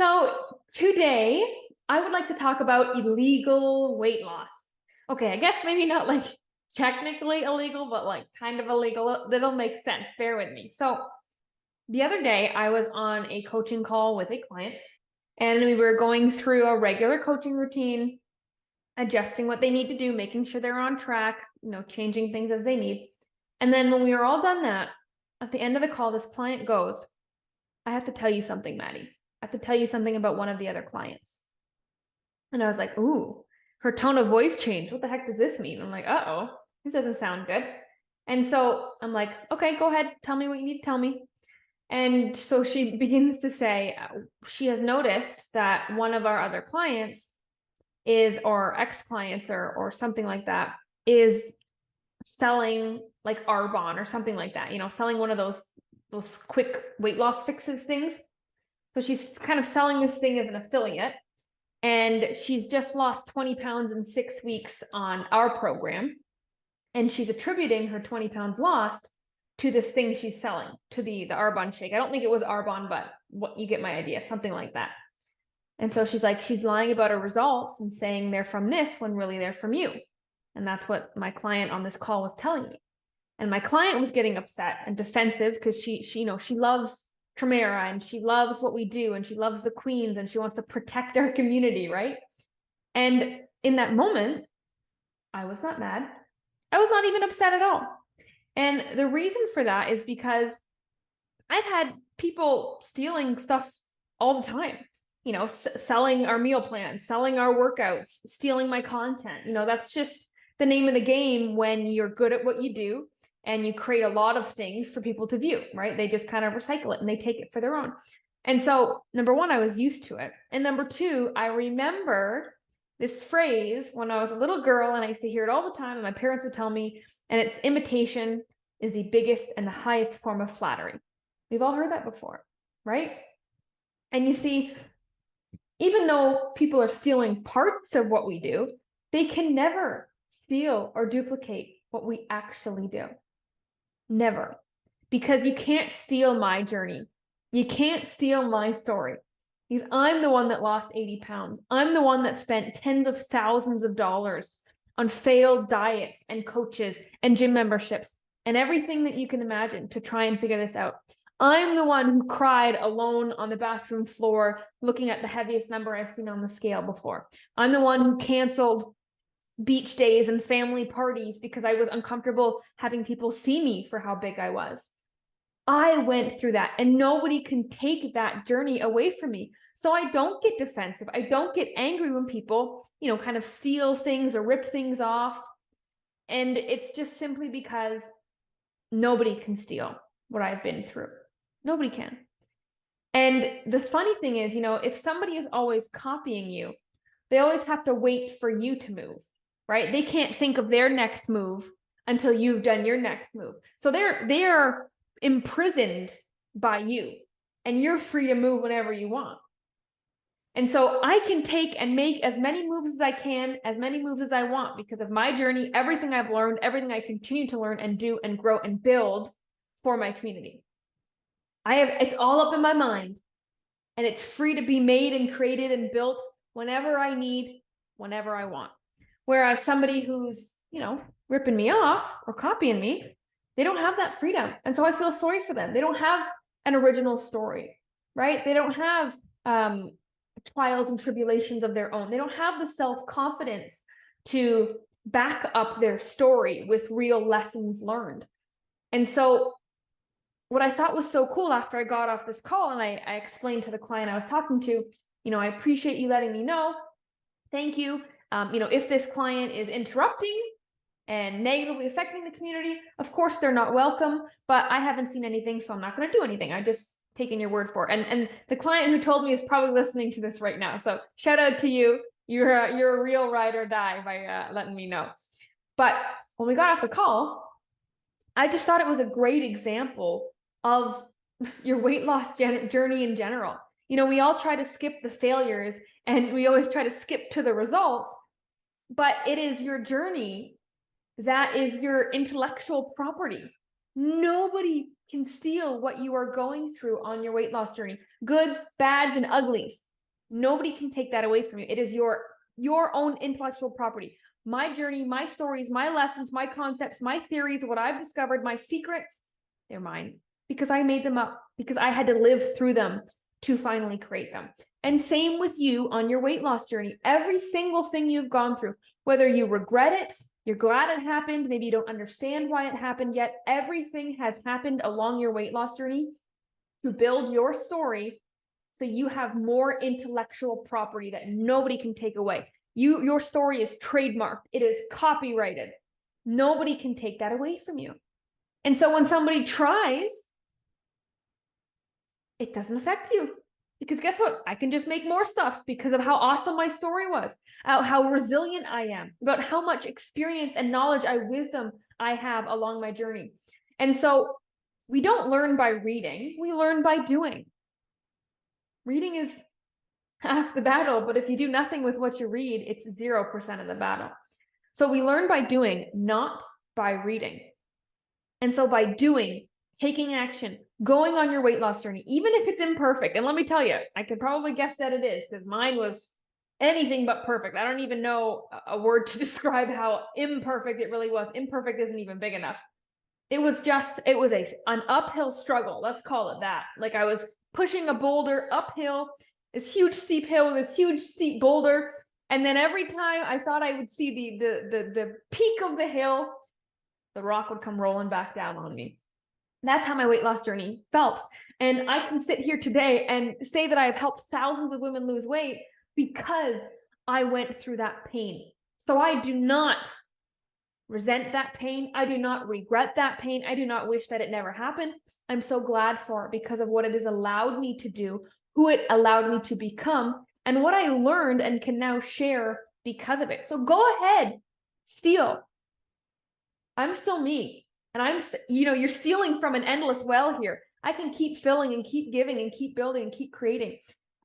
So today I would like to talk about illegal weight loss. Okay, I guess maybe not like technically illegal, but like kind of illegal. That'll make sense. Bear with me. So the other day I was on a coaching call with a client and we were going through a regular coaching routine, adjusting what they need to do, making sure they're on track, changing things as they need. And then when we were all done that, at the end of the call, this client goes, I have to tell you something, Maddie. I have to tell you something about one of the other clients. And I was like, ooh, her tone of voice changed. What the heck does this mean? I'm like, uh-oh, this doesn't sound good. And so I'm like, okay, go ahead. Tell me what you need to tell me. And so she begins to say she has noticed that one of our other clients is, or ex-clients or something like that, is selling like Arbonne or something like that, selling one of those quick weight loss fixes things. So she's kind of selling this thing as an affiliate. And she's just lost 20 pounds in 6 weeks on our program. And she's attributing her 20 pounds lost to this thing she's selling, to the Arbonne shake. I don't think it was Arbonne, but what you get my idea, something like that. And so she's like, she's lying about her results and saying they're from this when really they're from you. And that's what my client on this call was telling me. And my client was getting upset and defensive because she loves Tremera and she loves what we do and she loves the queens and she wants to protect our community, right? And in that moment, I was not mad. I was not even upset at all. And the reason for that is because I've had people stealing stuff all the time, selling our meal plans, selling our workouts, stealing my content. That's just the name of the game when you're good at what you do and you create a lot of things for people to view, right? They just kind of recycle it and they take it for their own. And so, number one, I was used to it. And number two, I remember this phrase when I was a little girl and I used to hear it all the time. And my parents would tell me, and it's imitation is the biggest and the highest form of flattery. We've all heard that before, right? And you see, even though people are stealing parts of what we do, they can never steal or duplicate what we actually do. Never. Because you can't steal my journey. You can't steal my story. Because I'm the one that lost 80 pounds. I'm the one that spent tens of thousands of dollars on failed diets and coaches and gym memberships and everything that you can imagine to try and figure this out. I'm the one who cried alone on the bathroom floor looking at the heaviest number I've seen on the scale before. I'm the one who canceled beach days and family parties because I was uncomfortable having people see me for how big I was. I went through that and nobody can take that journey away from me. So I don't get defensive. I don't get angry when people, kind of steal things or rip things off. And it's just simply because nobody can steal what I've been through. Nobody can. And the funny thing is, if somebody is always copying you, they always have to wait for you to move, right? They can't think of their next move until you've done your next move. So they're imprisoned by you and you're free to move whenever you want. And so I can take and make as many moves as I can, as many moves as I want because of my journey, everything I've learned, everything I continue to learn and do and grow and build for my community. It's all up in my mind and it's free to be made and created and built whenever I need, whenever I want. Whereas somebody who's, ripping me off or copying me, they don't have that freedom. And so I feel sorry for them. They don't have an original story, right? They don't have trials and tribulations of their own. They don't have the self-confidence to back up their story with real lessons learned. And so what I thought was so cool after I got off this call and I explained to the client I was talking to, I appreciate you letting me know. Thank you. If this client is interrupting and negatively affecting the community, of course they're not welcome, but I haven't seen anything, so I'm not going to do anything. I just taken your word for it. And the client who told me is probably listening to this right now. So shout out to you. You're a real ride or die by letting me know. But when we got off the call, I just thought it was a great example of your weight loss journey in general. We all try to skip the failures and we always try to skip to the results, but it is your journey that is your intellectual property. Nobody can steal what you are going through on your weight loss journey. Goods, bads, and uglies. Nobody can take that away from you. It is your own intellectual property. My journey, my stories, my lessons, my concepts, my theories, what I've discovered, my secrets, they're mine because I made them up, because I had to live through them to finally create them. And same with you on your weight loss journey. Every single thing you've gone through, whether you regret it, you're glad it happened, maybe you don't understand why it happened yet, everything has happened along your weight loss journey to build your story so you have more intellectual property that nobody can take away. Your story is trademarked. It is copyrighted. Nobody can take that away from you. And so when somebody tries, it doesn't affect you. Because guess what? I can just make more stuff because of how awesome my story was, how resilient I am, about how much experience and knowledge, wisdom I have along my journey. And so we don't learn by reading, we learn by doing. Reading is half the battle, but if you do nothing with what you read, it's 0% of the battle. So we learn by doing, not by reading. And so by doing, taking action, going on your weight loss journey, even if it's imperfect. And let me tell you, I could probably guess that it is because mine was anything but perfect. I don't even know a word to describe how imperfect it really was. Imperfect isn't even big enough. It was an uphill struggle. Let's call it that. Like I was pushing a boulder uphill, this huge steep hill, this huge steep boulder. And then every time I thought I would see the peak of the hill, the rock would come rolling back down on me. That's how my weight loss journey felt. And I can sit here today and say that I have helped thousands of women lose weight because I went through that pain. So I do not resent that pain. I do not regret that pain. I do not wish that it never happened. I'm so glad for it because of what it has allowed me to do, who it allowed me to become, and what I learned and can now share because of it. So go ahead, steal. I'm still me. And you're stealing from an endless well here. I can keep filling and keep giving and keep building and keep creating.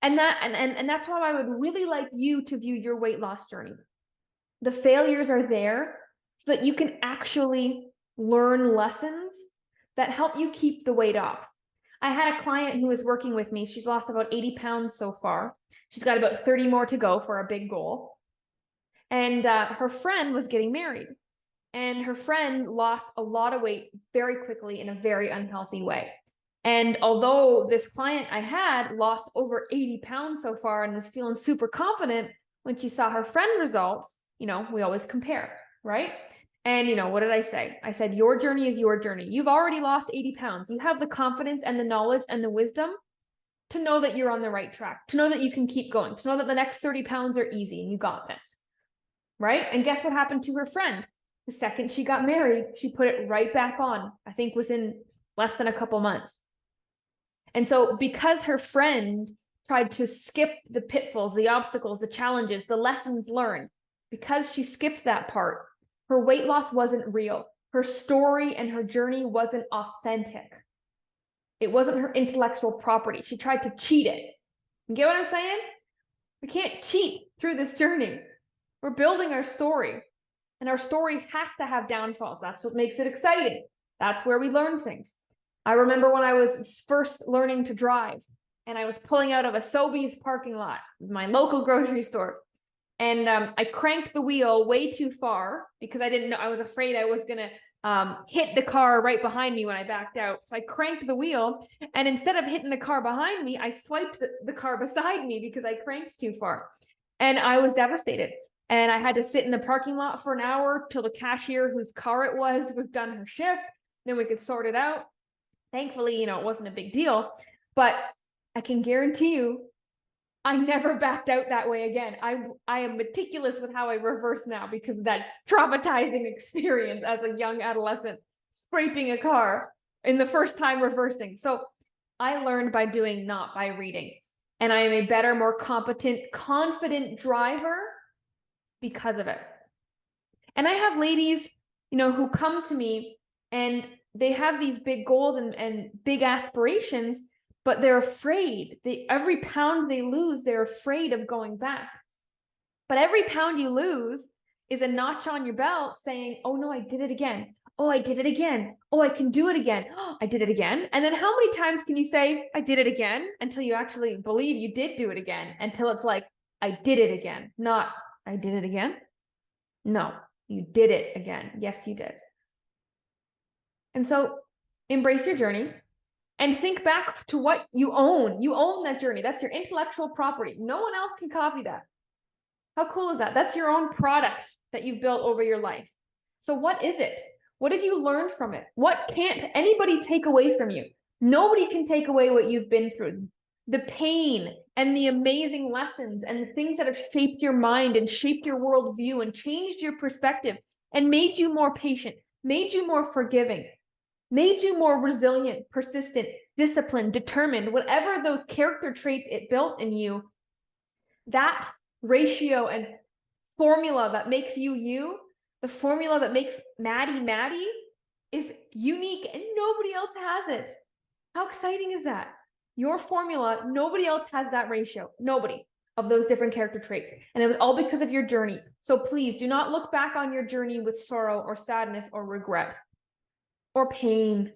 And that's how I would really like you to view your weight loss journey. The failures are there so that you can actually learn lessons that help you keep the weight off. I had a client who was working with me. She's lost about 80 pounds so far. She's got about 30 more to go for a big goal. And her friend was getting married. And her friend lost a lot of weight very quickly in a very unhealthy way. And although this client I had lost over 80 pounds so far and was feeling super confident, when she saw her friend results, we always compare, right? And what did I say? I said, your journey is your journey. You've already lost 80 pounds. You have the confidence and the knowledge and the wisdom to know that you're on the right track, to know that you can keep going, to know that the next 30 pounds are easy and you got this, right? And guess what happened to her friend? The second she got married, she put it right back on, I think within less than a couple months. And so because her friend tried to skip the pitfalls, the obstacles, the challenges, the lessons learned, because she skipped that part, her weight loss wasn't real. Her story and her journey wasn't authentic. It wasn't her intellectual property. She tried to cheat it. You get what I'm saying? We can't cheat through this journey. We're building our story. And our story has to have downfalls. That's what makes it exciting. That's where we learn things. I remember when I was first learning to drive and I was pulling out of a Sobeys parking lot, my local grocery store. And I cranked the wheel way too far because I didn't know, I was afraid I was going to hit the car right behind me when I backed out. So I cranked the wheel, and instead of hitting the car behind me, I swiped the car beside me because I cranked too far. And I was devastated. And I had to sit in the parking lot for an hour till the cashier whose car it was done her shift. Then we could sort it out. Thankfully, it wasn't a big deal, but I can guarantee you, I never backed out that way again. I am meticulous with how I reverse now because of that traumatizing experience as a young adolescent, scraping a car in the first time reversing. So I learned by doing, not by reading. And I am a better, more competent, confident driver because of it. And I have ladies, who come to me and they have these big goals and big aspirations, but they're afraid. Every pound they lose, they're afraid of going back. But every pound you lose is a notch on your belt saying, oh no, I did it again. Oh, I did it again. Oh, I can do it again. Oh, I did it again. And then how many times can you say, I did it again, until you actually believe you did do it again, until it's like, I did it again, not I did it again. No, you did it again. Yes, you did. And so embrace your journey and think back to what you own. You own that journey. That's your intellectual property. No one else can copy that. How cool is that? That's your own product that you've built over your life. So what is it? What have you learned from it? What can't anybody take away from you? Nobody can take away what you've been through. The pain and the amazing lessons and the things that have shaped your mind and shaped your worldview and changed your perspective and made you more patient, made you more forgiving, made you more resilient, persistent, disciplined, determined, whatever those character traits it built in you, that ratio and formula that makes you you, the formula that makes Maddie Maddie, is unique and nobody else has it. How exciting is that? Your formula, nobody else has that ratio. Nobody of those different character traits. And it was all because of your journey. So please do not look back on your journey with sorrow or sadness or regret or pain.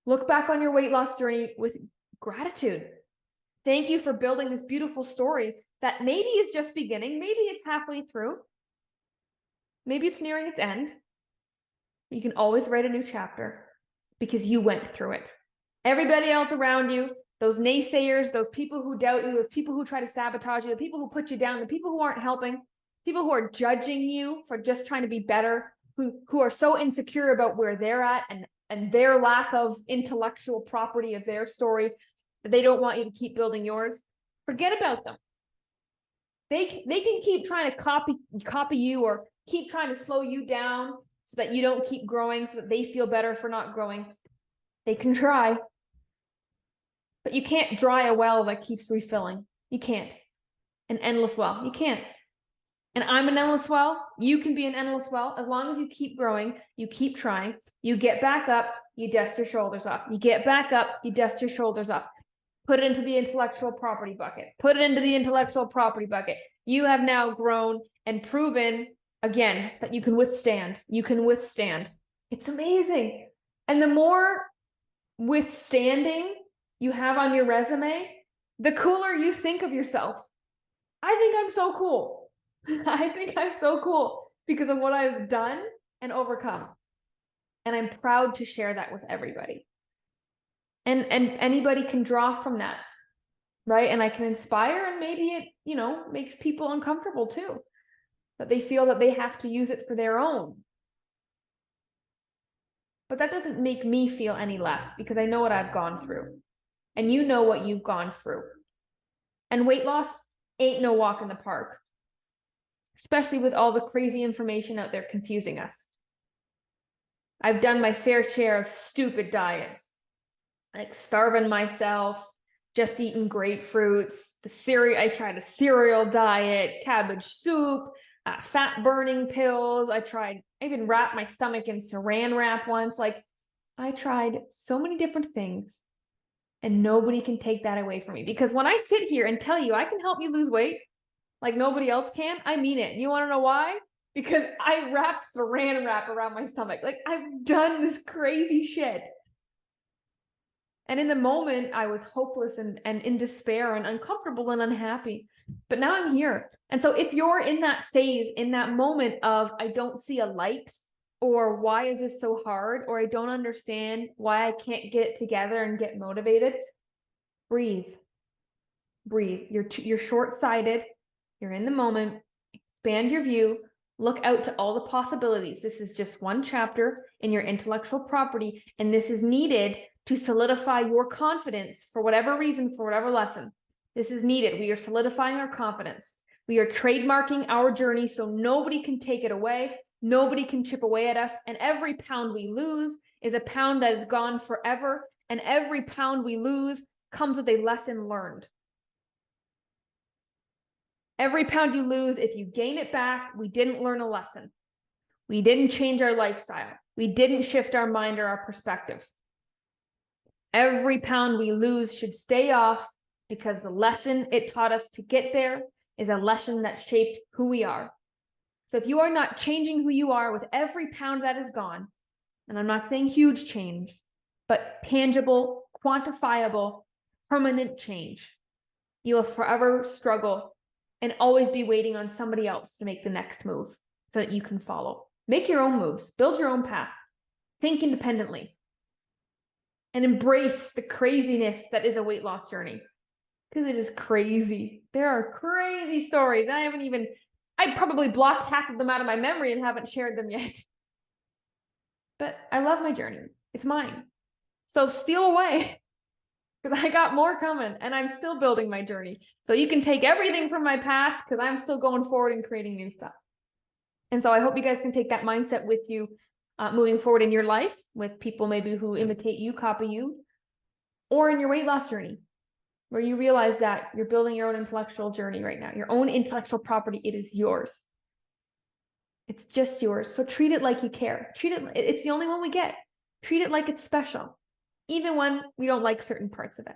Look back on your weight loss journey with gratitude. Thank you for building this beautiful story that maybe is just beginning. Maybe it's halfway through. Maybe it's nearing its end. You can always write a new chapter because you went through it. Everybody else around you, those naysayers, those people who doubt you, those people who try to sabotage you, the people who put you down, the people who aren't helping, people who are judging you for just trying to be better, who are so insecure about where they're at and their lack of intellectual property of their story that they don't want you to keep building yours. Forget about them. They can keep trying to copy you or keep trying to slow you down so that you don't keep growing, so that they feel better for not growing. They can try. But you can't dry a well that keeps refilling. You can't. An endless well. You can't. And I'm an endless well. You can be an endless well. As long as you keep growing, you keep trying, you get back up, you dust your shoulders off. You get back up, you dust your shoulders off. Put it into the intellectual property bucket. Put it into the intellectual property bucket. You have now grown and proven, again, that you can withstand. You can withstand. It's amazing. And the more withstanding you have on your resume, the cooler you think of yourself. I think I'm so cool. I think I'm so cool because of what I've done and overcome. And I'm proud to share that with everybody. And anybody can draw from that, right? And I can inspire, and maybe it, makes people uncomfortable too, that they feel that they have to use it for their own. But that doesn't make me feel any less because I know what I've gone through. And you know what you've gone through. And weight loss ain't no walk in the park, especially with all the crazy information out there confusing us. I've done my fair share of stupid diets, like starving myself, just eating grapefruits, I tried a cereal diet, cabbage soup, fat burning pills. I even wrapped my stomach in saran wrap once. Like, I tried so many different things. And nobody can take that away from me. Because when I sit here and tell you I can help you lose weight like nobody else can, I mean it. You want to know why? Because I wrapped saran wrap around my stomach. Like, I've done this crazy shit. And in the moment, I was hopeless and in despair and uncomfortable and unhappy. But now I'm here. And so if you're in that phase, in that moment of, I don't see a light, or why is this so hard? Or I don't understand why I can't get it together and get motivated. Breathe. Breathe. You're short-sighted. You're in the moment. Expand your view. Look out to all the possibilities. This is just one chapter in your intellectual property, and this is needed to solidify your confidence for whatever reason, for whatever lesson. This is needed. We are solidifying our confidence. We are trademarking our journey so nobody can take it away. Nobody can chip away at us. And every pound we lose is a pound that is gone forever. And every pound we lose comes with a lesson learned. Every pound you lose, if you gain it back, we didn't learn a lesson. We didn't change our lifestyle. We didn't shift our mind or our perspective. Every pound we lose should stay off because the lesson it taught us to get there is a lesson that shaped who we are. So if you are not changing who you are with every pound that is gone, And I'm not saying huge change, but tangible, quantifiable, permanent change. You will forever struggle and always be waiting on somebody else to make the next move so that you can follow. Make your own moves, build your own path, think independently, and embrace the craziness that is a weight loss journey. Because it is crazy. There are crazy stories. I probably blocked half of them out of my memory and haven't shared them yet. But I love my journey. It's mine. So steal away, because I got more coming and I'm still building my journey. So you can take everything from my past because I'm still going forward and creating new stuff. And so I hope you guys can take that mindset with you moving forward in your life with people maybe who imitate you, copy you, or in your weight loss journey, where you realize that you're building your own intellectual journey right now, your own intellectual property. It is yours. It's just yours. So treat it like you care. It's the only one we get. Treat it like it's special, even when we don't like certain parts of it.